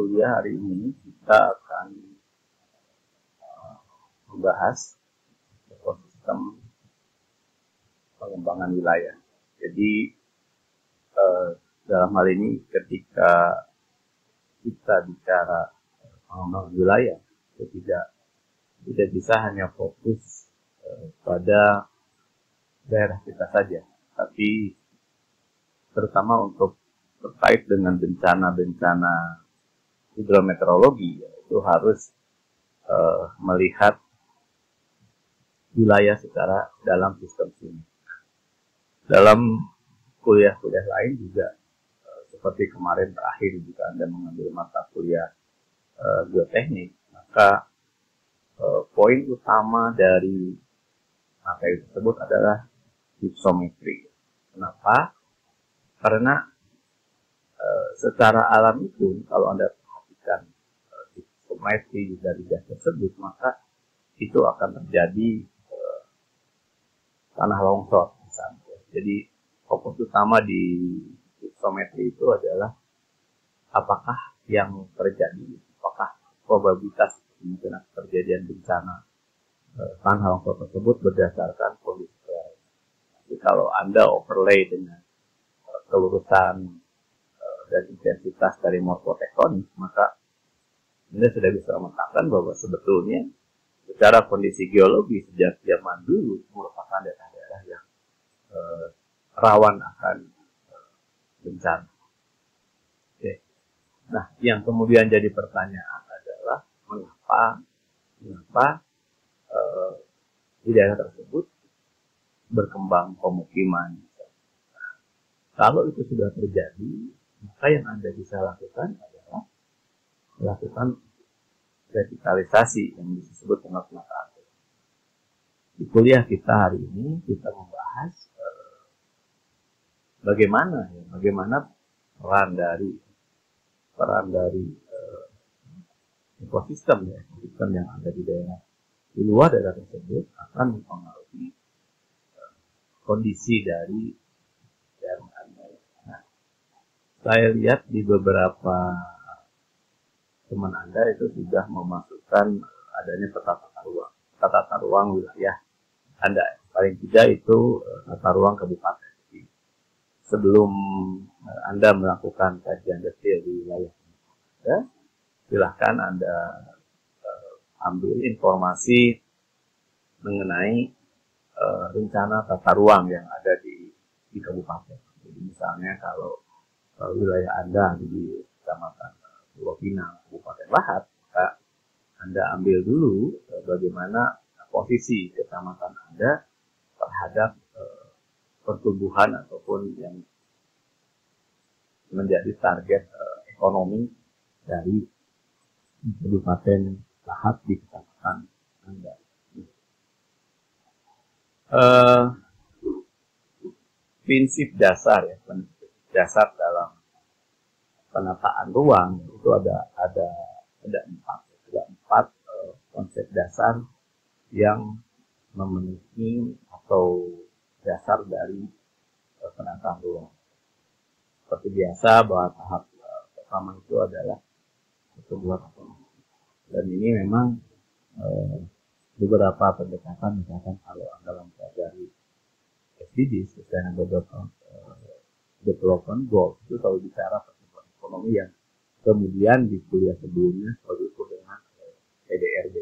kuliah hari ini kita akan membahas ekosistem pengembangan wilayah. Jadi dalam hal ini ketika kita bicara pengembangan wilayah, itu tidak bisa hanya fokus pada daerah kita saja, tapi terutama untuk terkait dengan bencana-bencana hidrometeorologi, itu harus melihat wilayah secara dalam sistem sini. Dalam kuliah-kuliah lain juga, seperti kemarin terakhir jika Anda mengambil mata kuliah geoteknik, maka poin utama dari materi tersebut adalah hypsometri. Kenapa? Karena secara alami pun kalau Anda perhatikan hypsometri dari gas tersebut, maka itu akan terjadi tanah longsor misalnya. Jadi fokus utama di hypsometri itu adalah apakah yang terjadi, apakah probabilitas kemungkinan kejadian bencana tanah longsor tersebut berdasarkan kondisi lain. Jadi kalau Anda overlay dengan kelurusan dan intensitas dari morfotektonik, maka Anda sudah bisa memetakan bahwa sebetulnya secara kondisi geologi sejak zaman dulu merupakan daerah-daerah yang rawan akan bencana. Oke. Nah, yang kemudian jadi pertanyaan adalah mengapa di daerah tersebut berkembang pemukiman. Nah, kalau itu sudah terjadi, maka yang Anda bisa lakukan adalah melakukan revitalisasi yang disebut dengan penataan. Di kuliah kita hari ini kita membahas bagaimana peran dari ekosistem yang ada di daerah di luar daerah tersebut akan mempengaruhi kondisi dari daerah Anda. Nah, saya lihat di beberapa teman Anda itu sudah memasukkan adanya tata ruang wilayah Anda. Paling tidak itu tata ruang kabupaten. Sebelum Anda melakukan kajian detail di wilayah Anda, silahkan Anda ambil informasi mengenai rencana tata ruang yang ada di kabupaten. Jadi misalnya kalau wilayah Anda di Kecamatan Pulau Pinang, Kabupaten Lahat, maka Anda ambil dulu bagaimana posisi kecamatan Anda terhadap pertumbuhan ataupun yang menjadi target ekonomi dari Kabupaten Lahat di kecamatan Anda. Prinsip dasar dalam penataan ruang itu ada empat konsep dasar yang memenuhi atau dasar dari penataan ruang. Seperti biasa bahwa tahap pertama itu adalah pertumbuhan ekonomi. Dan ini memang beberapa pendekatan, misalkan kalau Anda mempelajari SDGs, Sustainable Development Goals, itu selalu bicara pertumbuhan ekonomi yang kemudian di kuliah sebelumnya selalu disebut dengan PDRB.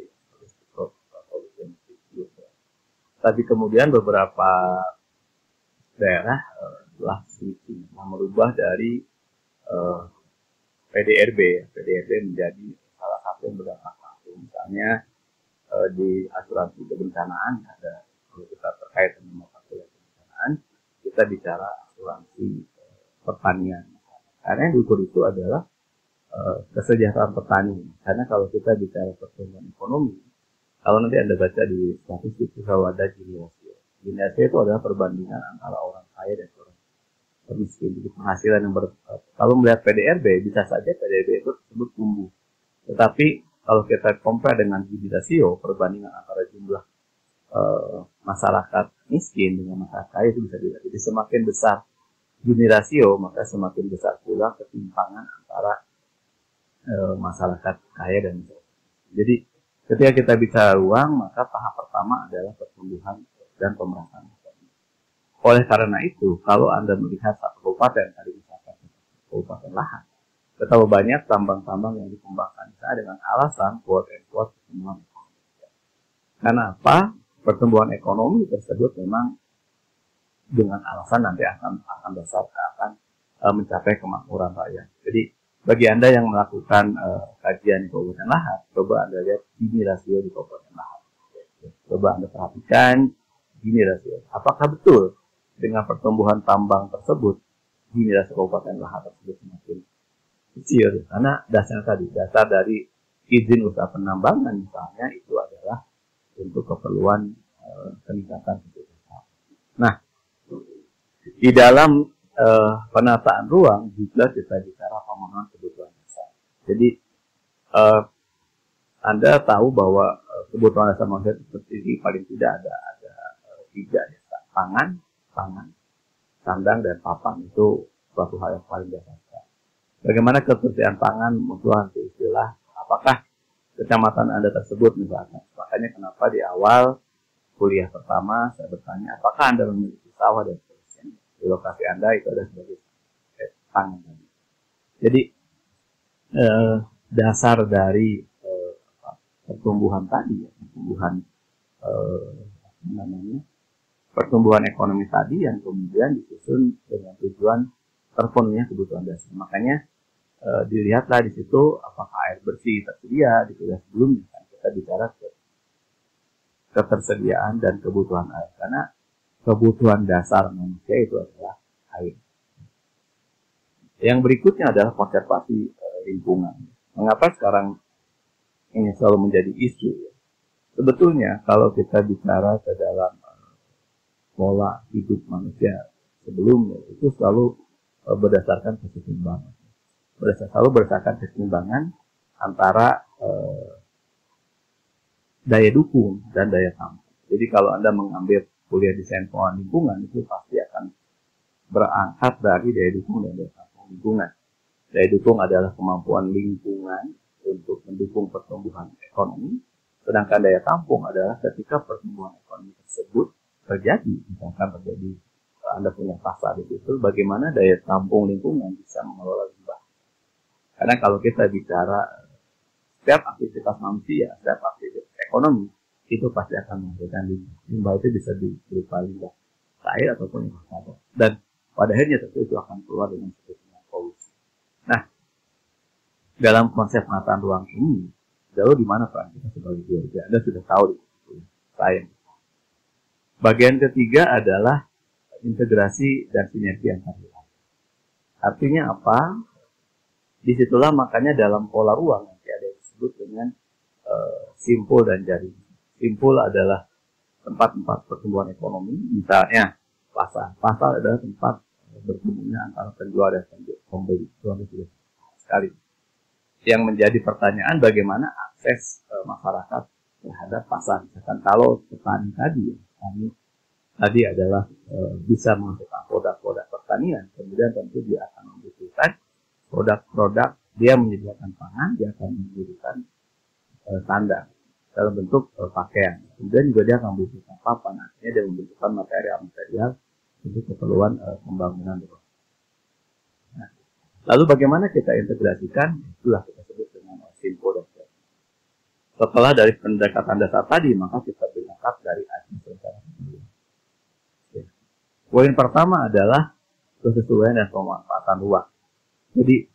Tapi kemudian beberapa daerah telah merubah dari PDRB menjadi salah satu yang berdampak langsung. Misalnya di asuransi kebencanaan ada, kalau kita terkait dengan mata kuliah kebencanaan, kita bicara asuransi pertanian. Karena yang diukur itu adalah kesejahteraan petani. Karena kalau kita bicara pertumbuhan ekonomi, kalau nanti Anda baca di statistik itu selalu ada Gini rasio. Gini rasio itu adalah perbandingan antara orang kaya dan orang miskin. Jadi penghasilan yang kalau melihat PDRB, bisa saja PDRB itu tersebut tumbuh. Tetapi kalau kita compare dengan Gini rasio, perbandingan antara jumlah masyarakat miskin dengan masyarakat kaya itu bisa dilihat. Jadi semakin besar Gini rasio, maka semakin besar pula ketimpangan antara masyarakat kaya dan miskin. Jadi ketika kita bicara ruang, maka tahap pertama adalah pertumbuhan dan pemerataan. Oleh karena itu, kalau Anda melihat satu kabupaten, tadi misalkan kabupaten lahan, betapa banyak tambang-tambang yang dikembangkan dengan alasan quote and quote pertumbuhan ekonomi. Karena apa? Pertumbuhan ekonomi tersebut memang dengan alasan nanti akan besar akan mencapai kemakmuran rakyat. Jadi bagi Anda yang melakukan kajian di Kabupaten Lahat, coba Anda lihat Gini rasio di Kabupaten Lahat. Coba Anda perhatikan Gini rasio. Apakah betul dengan pertumbuhan tambang tersebut Gini rasio Kabupaten Lahat tersebut semakin kecil? Karena dasar dari izin usaha penambangan misalnya itu adalah untuk keperluan peningkatan kebutuhan. Nah, di dalam penataan ruang juga kita bicara pemenuhan kebutuhan dasar. Jadi Anda tahu bahwa kebutuhan dasar manusia seperti ini paling tidak ada tiga ya, pangan, sandang dan papan. Itu suatu hal yang paling dasar. Bagaimana ketersediaan pangan muncul nanti istilah apakah kecamatan Anda tersebut misalkan. Makanya kenapa di awal kuliah pertama saya bertanya apakah Anda memiliki sawah dan di lokasi Anda itu ada sebagai pangan. Jadi dasar dari pertumbuhan tadi, pertumbuhan ekonomi tadi yang kemudian disusun dengan tujuan terpenuhinya kebutuhan dasar. Makanya dilihatlah di situ apakah air bersih tersedia di kuliah sebelumnya. Kita bicara ketersediaan dan kebutuhan air karena kebutuhan dasar manusia itu adalah air. Yang berikutnya adalah konservasi lingkungan. Mengapa sekarang ini selalu menjadi isu? Sebetulnya kalau kita bicara ke dalam pola hidup manusia sebelumnya itu selalu berdasarkan keseimbangan. Selalu berdasarkan keseimbangan antara daya dukung dan daya tampung. Jadi kalau Anda mengambil kuliah desain pengelolaan lingkungan itu pasti akan berangkat dari daya dukung dan daya tampung lingkungan. Daya dukung adalah kemampuan lingkungan untuk mendukung pertumbuhan ekonomi, sedangkan daya tampung adalah ketika pertumbuhan ekonomi tersebut terjadi, misalkan terjadi Anda punya pasar di situ, bagaimana daya tampung lingkungan bisa mengelola limbah. Karena kalau kita bicara setiap aktivitas manusia, setiap aktivitas ekonomi itu pasti akan menghasilkan limbah. Limbah itu bisa berupa limbah air ataupun limbah padat. Dan pada akhirnya tentu itu akan keluar dengan sebetulnya polusi. Nah, dalam konsep penataan ruang ini, jauh di mana peran kita sebagai geologi? Anda sudah tahu di sains. Bagian ketiga adalah integrasi dan sinergi antar wilayah. Artinya apa? Disitulah makanya dalam pola ruang nanti ada yang disebut dengan simpul dan jaringan. Simpul adalah tempat-tempat pertumbuhan ekonomi, misalnya pasar. Pasar adalah tempat bertemunya antara penjual dan pembeli. Itu sudah sekali. Yang menjadi pertanyaan bagaimana akses masyarakat terhadap pasar. Misalkan kalau petani tadi adalah bisa menghasilkan produk-produk pertanian, kemudian tentu dia akan membutuhkan produk-produk, dia menyediakan pangan, dia akan menyediakan sandang dalam bentuk pakaian. Kemudian juga dia akan membutuhkan papan, artinya dia membutuhkan material-material untuk keperluan pembangunan. Nah, lalu bagaimana kita integrasikan? Itulah kita sebut dengan simpul dan jaringan. Setelah dari pendekatan dasar tadi, maka kita berangkat dari asas rencana pembangunan. Poin pertama adalah kesesuaian dan pemanfaatan ruang. Jadi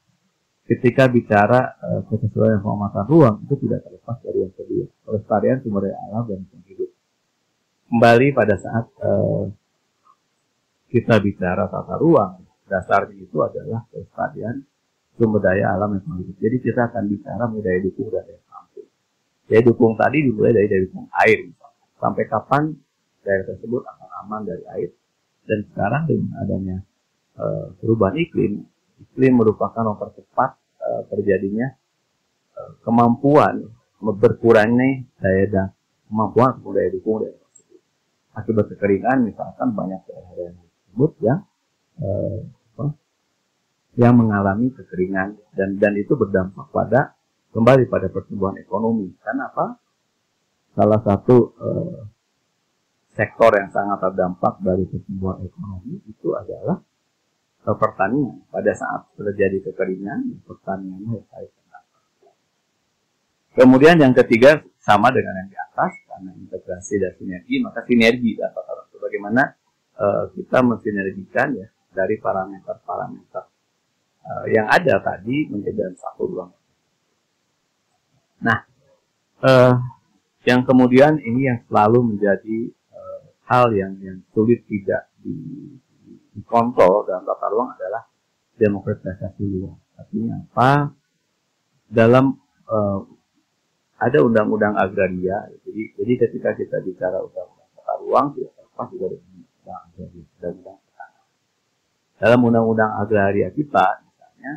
ketika bicara kesesuaian dan pemanfaatan ruang itu tidak terlepas dari yang kedua, pelestarian sumber daya alam dan hidup. Kembali pada saat kita bicara tata ruang, dasarnya itu adalah pelestarian sumber daya alam yang hidup. Jadi kita akan bicara mengenai daya dukung dan daya tampung. Daya dukung tadi dimulai dari daya dukung air, misalnya. Sampai kapan daerah tersebut akan aman dari air. Dan sekarang dengan adanya perubahan iklim merupakan mempercepat terjadinya kemampuan berkurangnya kemampuan daya dukung daerah tersebut. Akibat kekeringan misalkan banyak daerah yang tersebut yang mengalami kekeringan dan itu berdampak kembali pada pertumbuhan ekonomi. Karena apa? Salah satu sektor yang sangat terdampak dari pertumbuhan ekonomi itu adalah pertanian. Pada saat terjadi kekeringan, pertanian mulai terdampak. Kemudian yang ketiga sama dengan yang di atas, karena integrasi dan sinergi, maka sinergi dan bagaimana kita mensinergikan ya dari parameter-parameter yang ada tadi menjadi satu ruang. Nah, yang kemudian ini yang selalu menjadi hal yang sulit tidak dikontrol dalam tata ruang adalah demokratisasi ruang. Artinya apa? Dalam ada undang-undang agraria. Jadi ketika kita bicara undang-undang tata ruang tidak terlepas juga dengan undang-undang agraria, undang-undang pertanahan. Dalam undang-undang agraria kita, misalnya,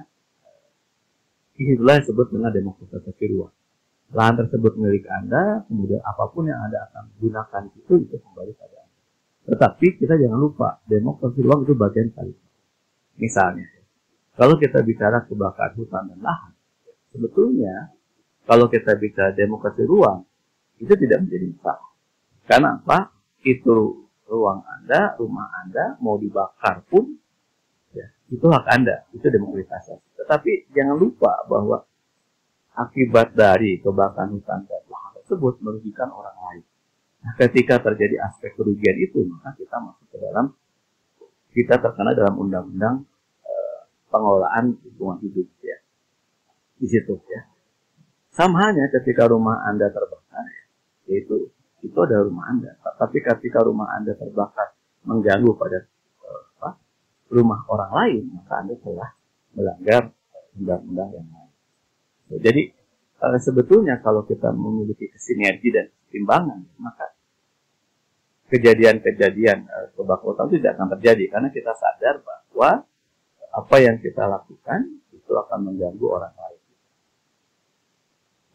inilah yang disebut dengan demokratisasi ruang. Lahan tersebut milik Anda, kemudian apapun yang Anda akan gunakan itu kembali pada Anda. Tetapi kita jangan lupa, demokrasi ruang itu bagian kali. Misalnya, kalau kita bicara kebakaran hutan dan lahan, sebetulnya kalau kita bicara demokrasi ruang, itu tidak menjadi masalah. Karena apa? Itu ruang Anda, rumah Anda, mau dibakar pun, ya, itu hak Anda, itu demokratisasi. Tetapi jangan lupa bahwa akibat dari kebakaran hutan dan lahan tersebut merugikan orang lain. Nah, ketika terjadi aspek kerugian itu, maka kita masuk ke dalam, kita terkena dalam undang-undang pengelolaan lingkungan hidup, ya. Di situ, ya. Sama halnya ketika rumah Anda terbakar, yaitu itu adalah rumah Anda. Tapi ketika rumah Anda terbakar mengganggu pada rumah orang lain, maka Anda telah melanggar undang-undang yang lain. Jadi sebetulnya kalau kita memiliki sinergi dan keseimbangan, maka kejadian-kejadian kebakaran tidak akan terjadi karena kita sadar bahwa apa yang kita lakukan itu akan mengganggu orang lain.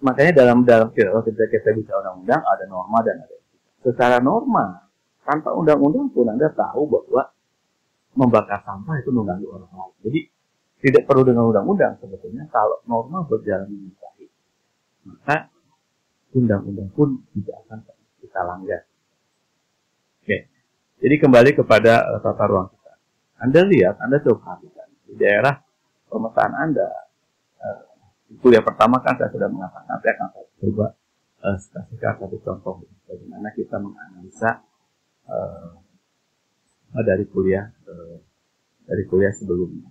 Makanya dalam ketika kita bicara undang-undang ada norma dan ada etika. Secara norma, tanpa undang-undang pun Anda tahu bahwa membakar sampah itu mengganggu orang lain. Jadi tidak perlu dengan undang-undang sebetulnya. Kalau norma berjalan dengan baik, maka undang-undang pun tidak akan kita langgar. Oke. Jadi kembali kepada tata ruang kita. Anda lihat, Anda coba perhatikan di daerah pemetaan Anda. Kuliah pertama kan saya sudah mengatakan, saya akan coba kasihkan satu contoh bagaimana kita menganalisa dari kuliah sebelumnya.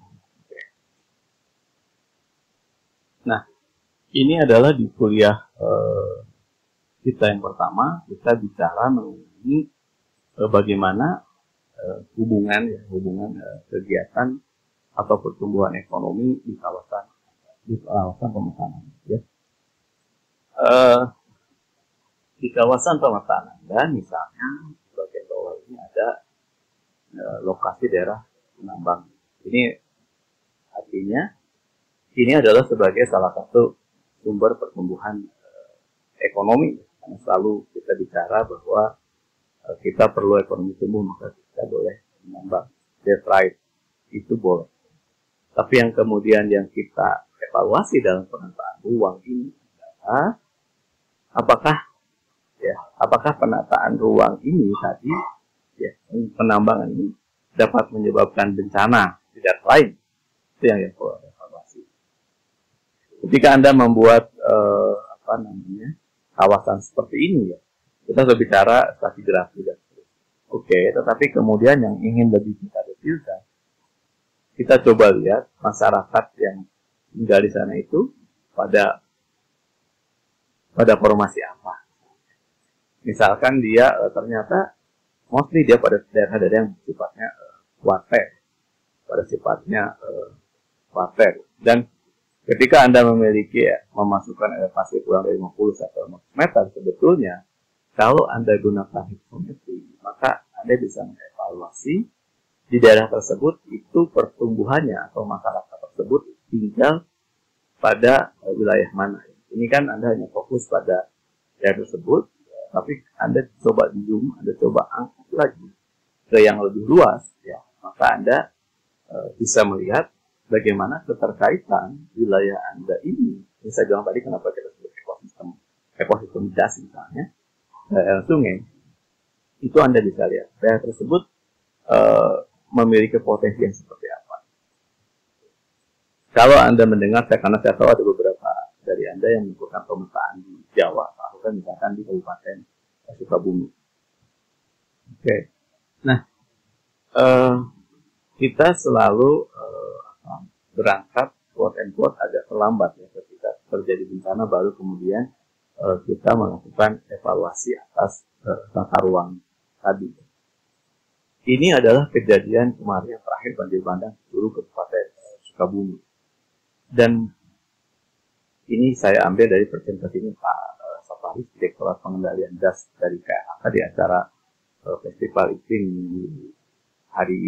Nah, ini adalah di kuliah kita yang pertama, kita bicara mengenai bagaimana hubungan kegiatan atau pertumbuhan ekonomi di kawasan pemetaan. Ya. Di kawasan pemetaan Anda, misalnya bagian bawah ini ada lokasi daerah penambang. Ini artinya ini adalah sebagai salah satu sumber pertumbuhan ekonomi. Karena selalu kita bicara bahwa kita perlu ekonomi tumbuh, maka kita boleh menambang. That's right, itu boleh. Tapi yang kemudian yang kita evaluasi dalam penataan ruang ini adalah apakah penataan ruang ini tadi, ya, penambangan ini dapat menyebabkan bencana tidak lain. Itu yang perlu evaluasi. Ketika Anda membuat kawasan seperti ini, ya, kita sudah bicara stratigrafi dan oke, tetapi kemudian yang ingin lebih kita detailkan, kita coba lihat masyarakat yang tinggal di sana itu pada formasi apa. Misalkan dia ternyata mostly dia pada daerah-daerah yang sifatnya water, dan ketika Anda memiliki memasukkan elevasi kurang dari 50 atau 100 meter, sebetulnya kalau Anda gunakan hidrometri, maka Anda bisa mengevaluasi di daerah tersebut itu pertumbuhannya atau masyarakat tersebut tinggal pada wilayah mana. Ini kan Anda hanya fokus pada daerah tersebut, tapi Anda coba zoom, Anda coba angkat lagi ke yang lebih luas, ya, maka Anda bisa melihat bagaimana keterkaitan wilayah Anda ini saya bilang tadi kenapa kita sebut ekosistem das misalnya, daerah sungai, itu Anda bisa lihat daerah tersebut memiliki potensi yang seperti apa. Kalau Anda mendengar, karena saya tahu ada beberapa dari Anda yang melakukan pemetaan di Jawa, atau misalkan di Kabupaten Sukabumi. Oke. Nah, kita selalu berangkat quote-unquote agak terlambat ya, ketika terjadi bencana baru kemudian kita melakukan evaluasi atas tata ruang tadi. Ini adalah kejadian kemarin yang terakhir banjir bandang seluruh Kabupaten Sukabumi. Dan ini saya ambil dari presentasinya Pak Safaris, Direktorat Pengendalian Das dari KLHK di acara Festival Iklim hari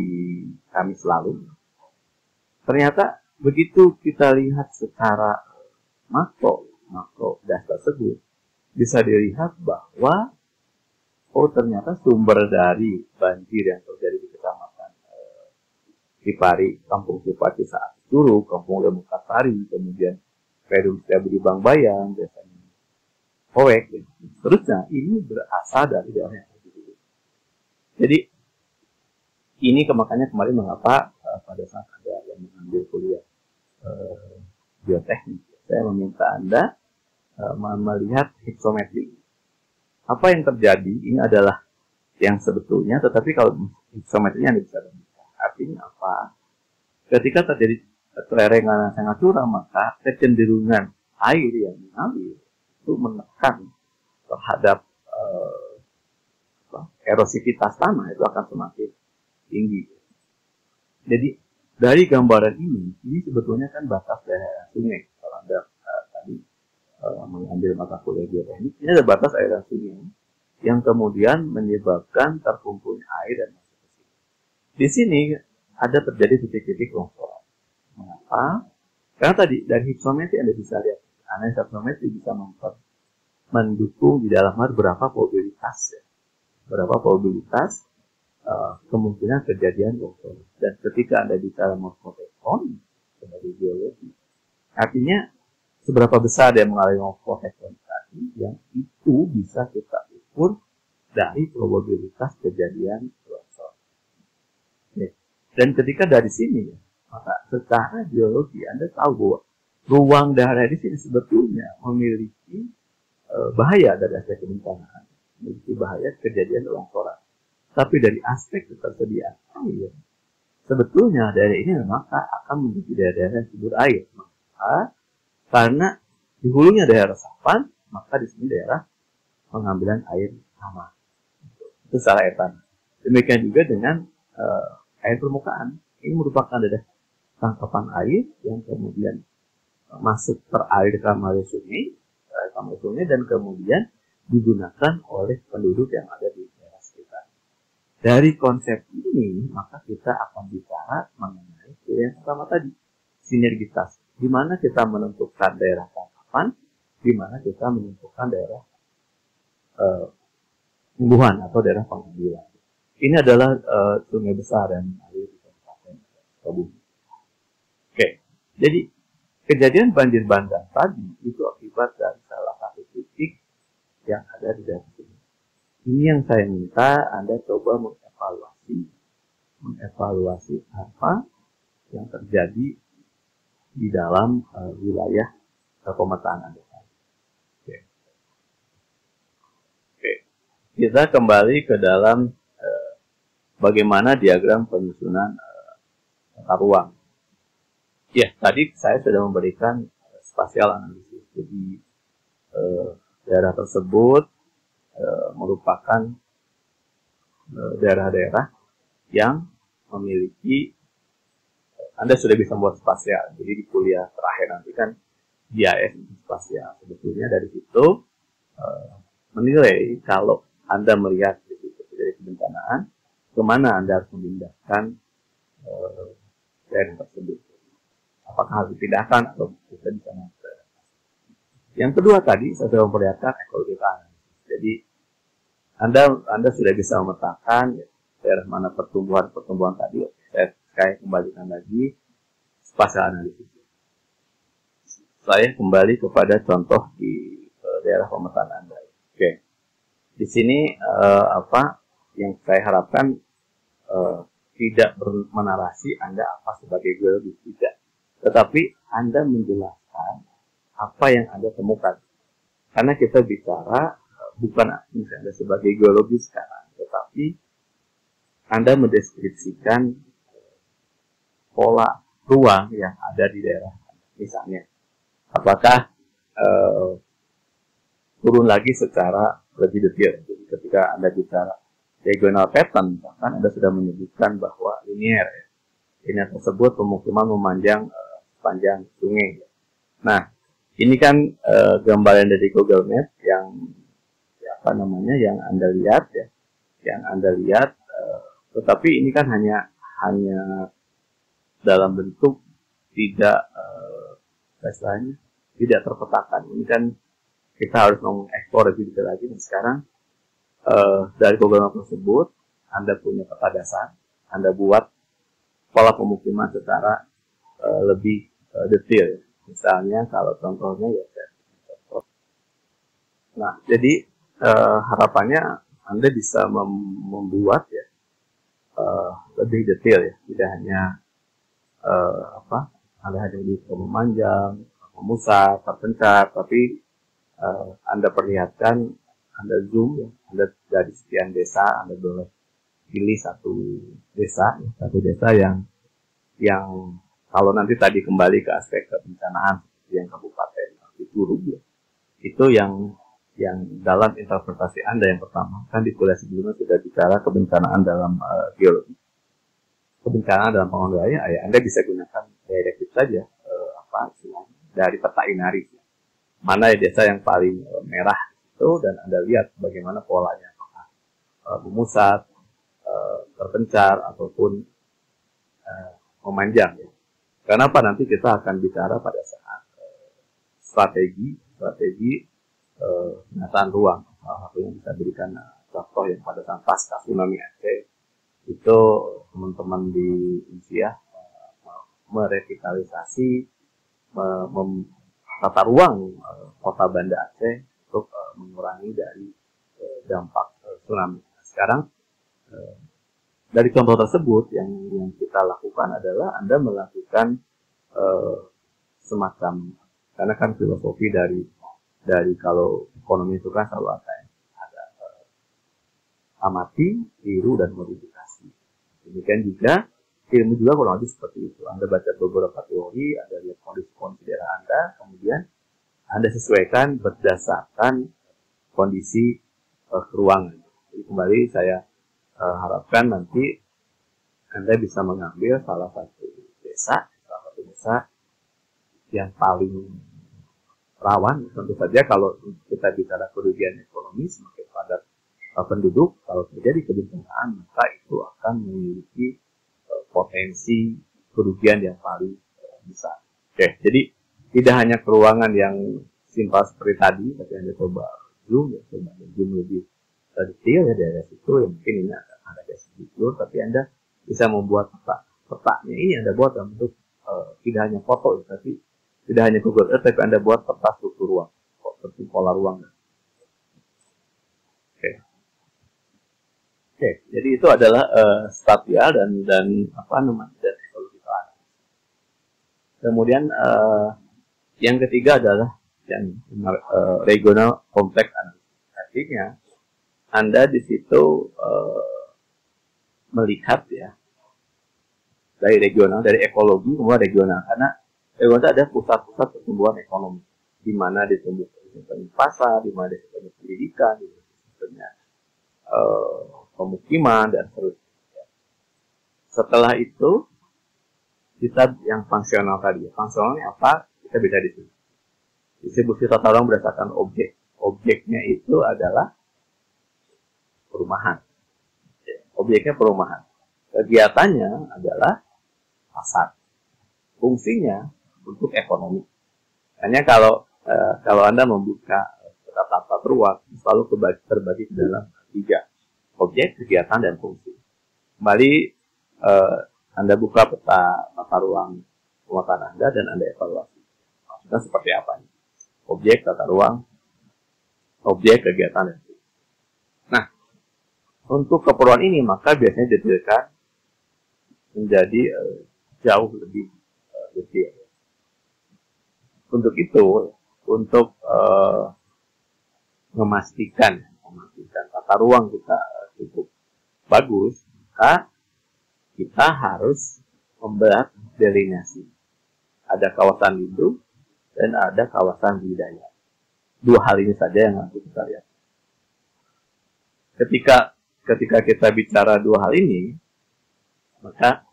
Kamis lalu. Ternyata begitu kita lihat secara makro das tersebut, bisa dilihat bahwa ternyata sumber dari banjir yang terjadi di Kecamatan Cipari, Kampung Cipari saat Curug, Kampung Lemukasari, kemudian Pedung Setiabudi Bangbayang, biasanya Kowek, dan seterusnya, ini berasal dari daerah yang terjadi. Jadi ini makanya kemarin mengapa pada saat ada yang mengambil kuliah bioteknik, saya meminta Anda melihat hipsometri. Apa yang terjadi ini adalah yang sebetulnya, tetapi kalau hipsometrinya Anda bisa bandingkan. Artinya apa? Ketika terjadi kelerengan yang sangat curam, maka kecenderungan air yang mengalir itu menekan terhadap erosivitas tanah itu akan semakin tinggi. Jadi dari gambaran ini sebetulnya kan batas daerah sungai. Kalau Anda tadi mengambil mata kuliah bioteknik, ini ada batas air sungai yang kemudian menyebabkan terkumpulnya air dan masuk ke sini. Di sini ada terjadi titik-titik longsoran. Mengapa? Karena tadi dari hipsometri Anda bisa lihat, analisa hipsometri bisa mendukung di dalam hal berapa probabilitas, kemungkinan kejadian longsor. Dan ketika Anda bicara morfotektonik sebagai geologi, artinya seberapa besar dia mengalami morfotektonik tadi, yang itu bisa kita ukur dari probabilitas kejadian longsor. Dan ketika dari sini, maka secara geologi Anda tahu bahwa ruang daerah di sini sebetulnya memiliki bahaya dari aspek kebencanaan, memiliki bahaya kejadian longsoran. Tapi dari aspek ketersediaan air, sebetulnya daerah ini memang akan menjadi daerah yang subur air. Maka, karena di hulunya daerah resapan, maka di sini daerah pengambilan air tanah. Itu secara air tanah. Demikian juga dengan air permukaan. Ini merupakan daerah tangkapan air yang kemudian masuk teralir ke kamar sungai, dan kemudian digunakan oleh penduduk yang ada di daerah sekitar. Dari konsep ini, maka kita akan bicara mengenai yang pertama tadi, sinergitas. Di mana kita menentukan daerah tangkapan, di mana kita menentukan daerah tumbuhan atau daerah pengambilan. Ini adalah sungai besar yang mengalir di Kabupaten Sukabumi. Oke, jadi kejadian banjir bandang tadi itu akibat dari salah satu titik yang ada di daerah sini. Ini yang saya minta Anda coba mengevaluasi apa yang terjadi di dalam wilayah pemetaan Anda. Oke. Kita kembali ke dalam bagaimana diagram penyusunan tata ruang. Ya, tadi saya sudah memberikan spasial analisis. Jadi daerah tersebut merupakan daerah-daerah yang memiliki, Anda sudah bisa membuat spasial. Jadi di kuliah terakhir nanti kan GIS spasial. Sebetulnya dari situ menilai kalau Anda melihat di situ dari kebencanaan, kemana Anda harus memindahkan daerah tersebut. Apakah harus dipindahkan atau kita bisa menggunakan. Yang kedua tadi saya sudah memperlihatkan ekologi tanah. Jadi Anda sudah bisa memetakan daerah mana pertumbuhan tadi. Saya kembalikan lagi spasial analisis. Saya kembali kepada contoh di daerah pemetaan Anda. Oke. Di sini apa yang saya harapkan tidak menarasi Anda apa sebagai geologis, tidak. Tetapi Anda menjelaskan apa yang Anda temukan. Karena kita bicara bukan misalnya sebagai geologis sekarang, tetapi Anda mendeskripsikan pola ruang yang ada di daerah. Misalnya, apakah turun lagi secara lebih detail. Jadi ketika Anda bicara regional pattern, bahkan Anda sudah menyebutkan bahwa linear. Ya. Linear tersebut pemukiman memanjang sepanjang sungai. Nah, ini kan gambaran dari Google Maps yang apa namanya yang Anda lihat ya, yang Anda lihat. Tetapi ini kan hanya dalam bentuk tidak istilahnya tidak terpetakan. Ini kan kita harus mengeksplor lebih detail lagi. Dan sekarang dari Google Maps tersebut Anda punya peta dasar, Anda buat pola pemukiman secara lebih detail. Misalnya kalau contohnya ya. Nah, jadi harapannya Anda bisa membuat ya lebih detail ya, tidak hanya Anda hanya di memanjang, memusat, terpencar, tapi Anda perlihatkan, Anda zoom ya, Anda dari sekian desa, Anda boleh pilih satu desa yang kalau nanti tadi kembali ke aspek kebencanaan yang kabupaten Ituru ya, itu yang dalam interpretasi Anda yang pertama, kan di kuliah sebelumnya sudah bicara kebencanaan dalam geologi. Kebencanaan dalam pengelolaan daya, ya Anda bisa gunakan direktif saja dari peta Inari. Mana desa yang paling merah itu, dan Anda lihat bagaimana polanya, apakah memusat, terpencar, ataupun memanjang. Ya. Kenapa nanti kita akan bicara pada saat strategi penataan ruang. Salah satu yang bisa berikan contoh yang pada saat pasca tsunami Aceh itu teman-teman di Indonesia merevitalisasi tata ruang kota Banda Aceh untuk mengurangi dari dampak tsunami. Sekarang dari contoh tersebut yang kita lakukan adalah Anda melakukan semacam, karena kan filosofi dari kalau ekonomi itu kan selalu ada amati, tiru, dan modifikasi. Demikian juga ilmu juga kurang lebih seperti itu. Anda baca beberapa teori, Anda lihat kondisi daerah Anda, kemudian Anda sesuaikan berdasarkan kondisi ruangan. Jadi kembali saya harapkan nanti Anda bisa mengambil salah satu desa yang paling rawan. Tentu saja kalau kita bicara kerugian ekonomi semakin padat penduduk, kalau terjadi kebencanaan maka itu akan memiliki potensi kerugian yang paling besar. Oke, jadi tidak hanya keruangan yang simpel seperti tadi, tapi Anda coba zoom lebih detail ya dari situ, yang mungkin ini ada sedikit, tapi Anda bisa membuat petanya ini Anda buat dalam bentuk tidak hanya foto, tapi tidak hanya Google Earth, tapi Anda buat peta struktur ruang, seperti pola ruang. Oke, jadi itu adalah spatial dan ekologi tanah. Kemudian yang ketiga adalah yang regional kompleks analisis. Artinya Anda di situ melihat ya dari regional, dari ekologi kemudian regional, karena regional ada pusat-pusat pertumbuhan ekonomi, di mana ditumbuhkan pasar, di mana ditumbuhkan pendidikan, di mana pemukiman dan seterusnya. Setelah itu kita yang fungsional tadi. Fungsionalnya apa? Kita bisa distribusi tata ruang berdasarkan objek. Objeknya itu adalah perumahan. Objeknya perumahan. Kegiatannya adalah pasar. Fungsinya untuk ekonomi. Hanya kalau Anda membuka tata ruang selalu terbagi dalam 3. Objek, kegiatan, dan fungsi. Kembali Anda buka peta ruang pemetaan Anda dan Anda evaluasi. Maksudnya seperti apa nih? Objek, tata ruang, objek, kegiatan, dan sebagainya. Nah, untuk keperluan ini maka biasanya didetailkan menjadi jauh lebih detail. Untuk itu, untuk memastikan tata ruang kita cukup bagus, maka kita harus membuat delineasi. Ada kawasan lindung dan ada kawasan budidaya. Dua hal ini saja yang harus kita lihat. Ketika kita bicara dua hal ini, maka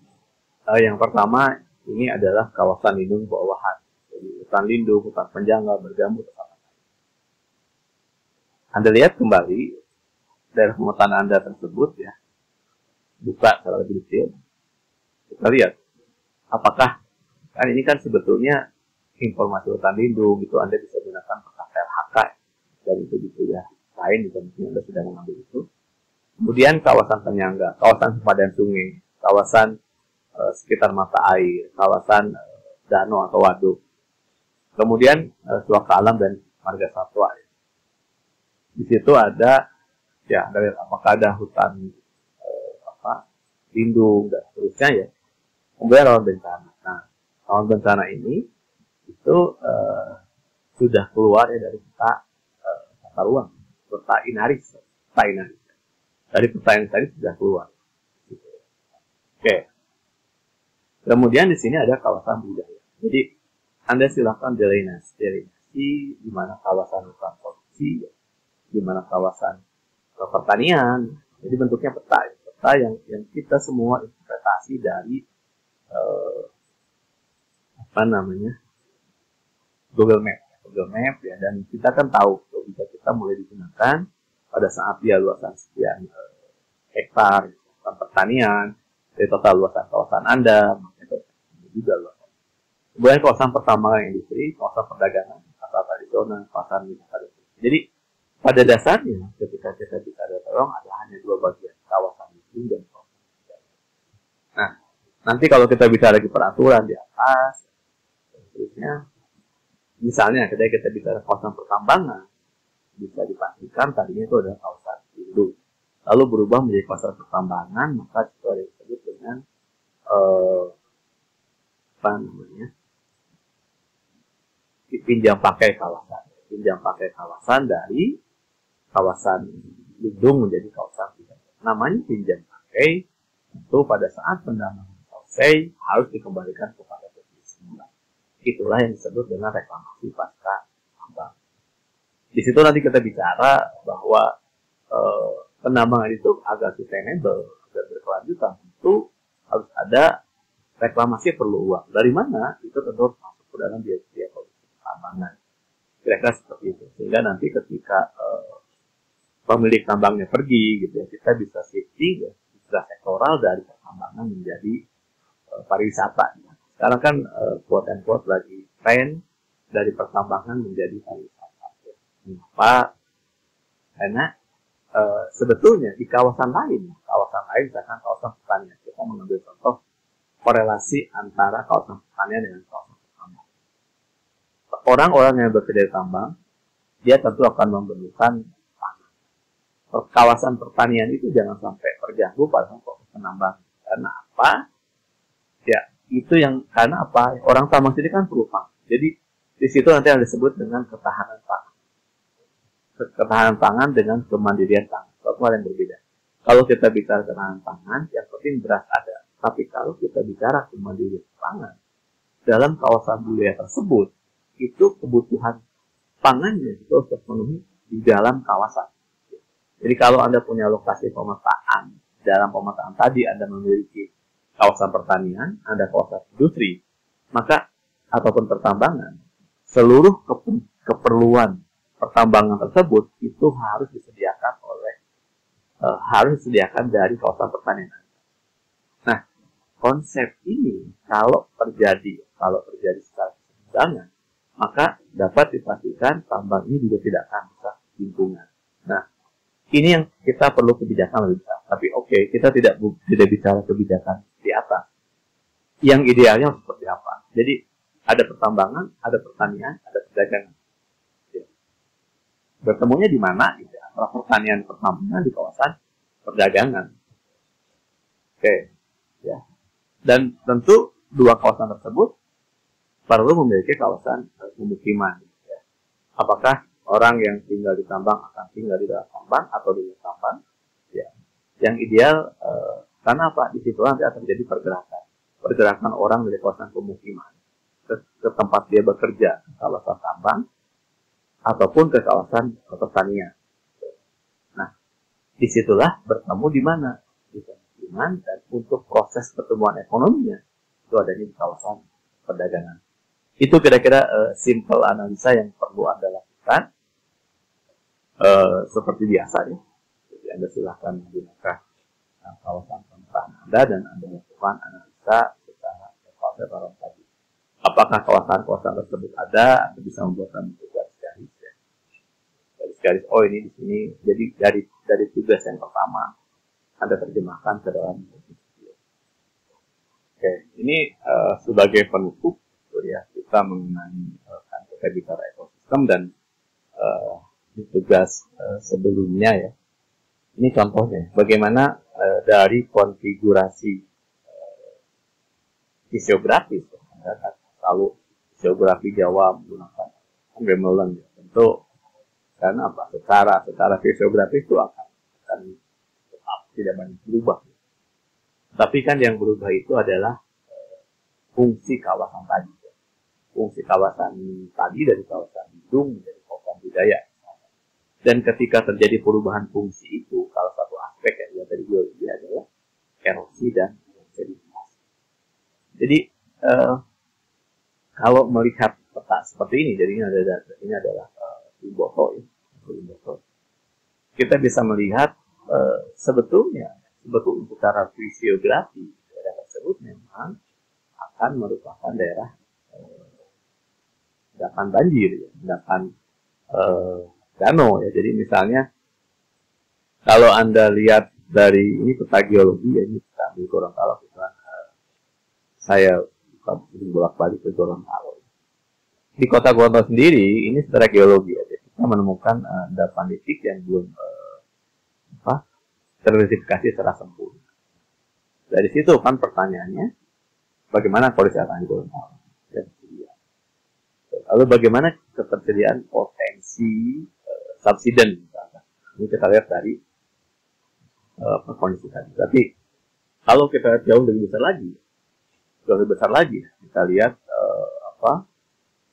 yang pertama ini adalah kawasan lindung bawahan. Jadi hutan lindung, hutan penjangga, bergambut. Anda lihat kembali daerah pemetaan Anda tersebut ya, buka secara lebih detail. Kita lihat apakah kan ini kan sebetulnya informasi hutan lindung itu Anda bisa gunakan peta LHK dan itu di kuliah lain juga mungkin Anda sudah mengambil itu. Kemudian kawasan penyangga, kawasan sempadan sungai, kawasan sekitar mata air, kawasan danau atau waduk. Kemudian suaka alam dan marga satwa. Di situ ada ya dari apakah ada hutan lindung dan seterusnya ya. Kemudian rawan bencana. Nah, rawan bencana ini itu sudah keluar ya dari peta tata ruang, peta inaris. Dari peta yang tadi sudah keluar. Oke. Kemudian di sini ada kawasan budaya. Jadi Anda silakan delineasi di mana kawasan hutan produksi, di mana kawasan pertanian. Jadi bentuknya peta yang kita semua interpretasi dari Google Map ya, dan kita kan tahu bisa kita mulai digunakan pada saat dia luasan sekian hektar pertanian dari total luasan kawasan Anda, itu juga luasan. Kemudian kawasan pertambangan industri, kawasan perdagangan, pasar tradisional, pasar wisata. Jadi pada dasarnya ketika kita bicara tolong ada hanya dua bagian, kawasan lindung dan kawasan budaya. Nah, nanti kalau kita bicara lagi peraturan di atas, terusnya, misalnya ketika kita bicara kawasan pertambangan, bisa dipastikan tadinya itu adalah kawasan lindung, lalu berubah menjadi kawasan pertambangan, maka itu ada disebut dengan pinjam pakai kawasan dari kawasan lindung menjadi kawasan budaya. Namanya pinjam pakai itu pada saat pendanaan selesai harus dikembalikan kepada pemilik semula. Itulah yang disebut dengan reklamasi pasca tambang. Di situ nanti kita bicara bahwa penambangan itu agar sustainable, agar berkelanjutan, tentu harus ada reklamasi perlu uang. Dari mana? Itu tentu masuk ke dalam biaya tambangan. Kira-kira seperti itu. Sehingga nanti ketika pemilik tambangnya pergi, gitu ya, kita bisa shifting ya, bisa sektoral dari pertambangan menjadi pariwisata. Sekarang kan quote and quote lagi tren dari pertambangan menjadi pariwisata. Kenapa? Karena sebetulnya di kawasan lain misalkan kawasan pertanian, kita mengambil contoh korelasi antara kawasan pertanian dengan kawasan pertambangan. Orang-orang yang bekerja di tambang, dia tentu akan memerlukan pangan. Kawasan pertanian itu jangan sampai terganggu pada kawasan penambang. Karena apa? Ya, itu yang karena apa? Orang tambang sendiri kan perlu pangan. Jadi di situ nanti yang disebut dengan ketahanan pangan. Ketahanan pangan dengan kemandirian pangan. Suatu hal yang berbeda. Kalau kita bicara ketahanan pangan, yang penting beras ada. Tapi kalau kita bicara kemandirian pangan, dalam kawasan budaya tersebut, itu kebutuhan pangannya itu harus terpenuhi di dalam kawasan. Jadi kalau Anda punya lokasi pemetaan, dalam pemetaan tadi Anda memiliki kawasan pertanian, ada kawasan industri, maka ataupun pertambangan, seluruh keperluan pertambangan tersebut itu harus disediakan dari kawasan pertanian. Nah, konsep ini kalau terjadi secara keseimbangan, maka dapat dipastikan tambang ini juga tidak akan rusak lingkungan. Nah, ini yang kita perlu kebijakan lebih besar. Tapi kita tidak bicara kebijakan di atas. Yang idealnya seperti apa? Jadi ada pertambangan, ada pertanian, ada perdagangan. Ya. Bertemunya di mana? Gitu. Antara pertanian, pertambangan di kawasan perdagangan. Oke, ya. Dan tentu dua kawasan tersebut perlu memiliki kawasan pemukiman. Ya. Apakah orang yang tinggal di tambang akan tinggal di dalam tambang atau di luar tambang? Ya. Yang ideal karena apa? Di situ nanti akan terjadi pergerakan orang dari kawasan pemukiman ke tempat dia bekerja, ke kawasan tambang ataupun ke kawasan pertanian. Nah, disitulah bertemu di mana? Di pemukiman, dan untuk proses pertumbuhan ekonominya itu adanya di kawasan perdagangan. Itu kira-kira simple analisa yang perlu Anda lakukan seperti biasa ya. Jadi Anda silahkan menggunakan kawasan pemetaan Anda dan Anda lakukan analisa secara separat tadi. Apakah kawasan-kawasan tersebut ada? Anda bisa membuat garis-garis ya. Garis-garis, oh ini di sini. Jadi dari tugas yang pertama Anda terjemahkan ke dalam video. Oke, ini sebagai penutup ya, kita mengenai kita bicara ekosistem dan di tugas sebelumnya ya. Ini contohnya bagaimana dari konfigurasi fisiografis ya, lalu geografi Jawa menggunakan gamelan ya. Tentu karena apa? Secara fisiografi itu akan tetap tidak banyak berubah. Tapi kan yang berubah itu adalah fungsi kawasan tadi. Fungsi kawasan tadi dari kawasan hidung menjadi kawasan budaya. Dan ketika terjadi perubahan fungsi itu, salah satu aspek yang dari geologi adalah erosi dan sedimentasi. Jadi kalau melihat peta seperti ini, jadi ini adalah Limboto ya, Limboto. Kita bisa melihat sebetulnya secara fisiografi daerah tersebut memang akan merupakan daerah endapan banjir, ya, endapan danau ya. Jadi misalnya kalau Anda lihat dari ini peta geologi ya, ini kita ambil Gorontalo, saya bolak-balik ke Gorontalo. Di kota Gorontalo sendiri ini secara geologi ya, kita menemukan 8 titik yang belum teridentifikasi secara sempurna. Dari situ kan pertanyaannya, bagaimana kondisi alam di Gorontalo? Lalu bagaimana ketersediaan potensi subsiden? Ini kita lihat dari kondisi tadi. Tapi kalau kita jauh lebih besar lagi, kita lihat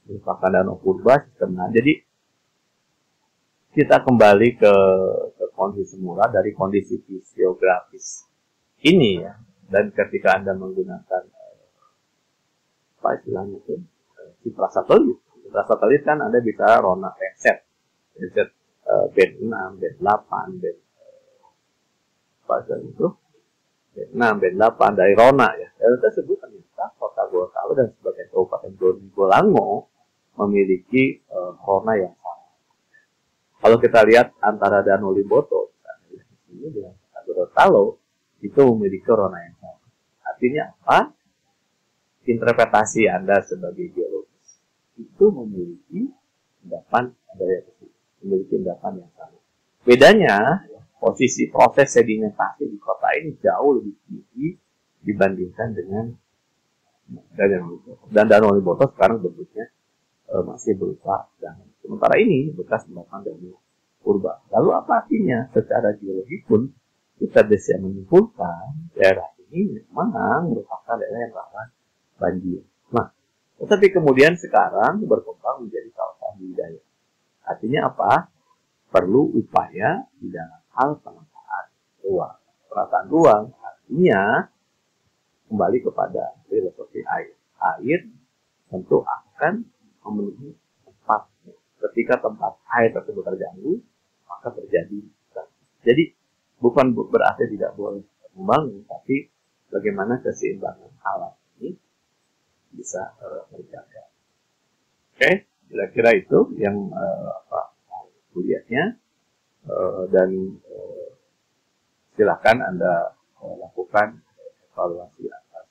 merupakan danau purba sistemnya. Jadi kita kembali ke kondisi semula dari kondisi fisiografis ini ya. Dan ketika Anda menggunakan apa istilahnya itu citra satelit kan Anda bisa rona reset band 6, band 8, band itu band 6, band 8 dari rona ya. Dan tersebut ternyata kota Gorontalo dan sebagai kabupaten Golango memiliki rona yang sama. Kalau kita lihat antara Danau Limboto di sini dengan kota Gorontalo itu memiliki rona yang sama. Artinya apa? Interpretasi Anda sebagai geologis itu memiliki endapan yang sama. Bedanya posisi proses sedimentasi di kota ini jauh lebih tinggi dibandingkan dengan Danau Limboto. Dan Danau Limboto sekarang bentuknya masih berupa danau. Sementara ini bekas endapan danau purba. Lalu apa artinya? Secara geologi pun kita bisa menyimpulkan daerah ini memang merupakan daerah yang rawan banjir. Nah, tetapi kemudian sekarang berkembang menjadi kawasan budaya. Artinya apa? Perlu upaya di dalam hal penataan ruang. Penataan ruang artinya kembali kepada filosofi air. Air tentu akan memenuhi tempat. Ketika tempat air tersebut terganggu, maka terjadi. Jadi bukan berarti tidak boleh membangun, tapi bagaimana keseimbangan alam ini bisa terjaga. Oke, kira-kira itu yang kuliahnya, dan silakan Anda lakukan evaluasi atas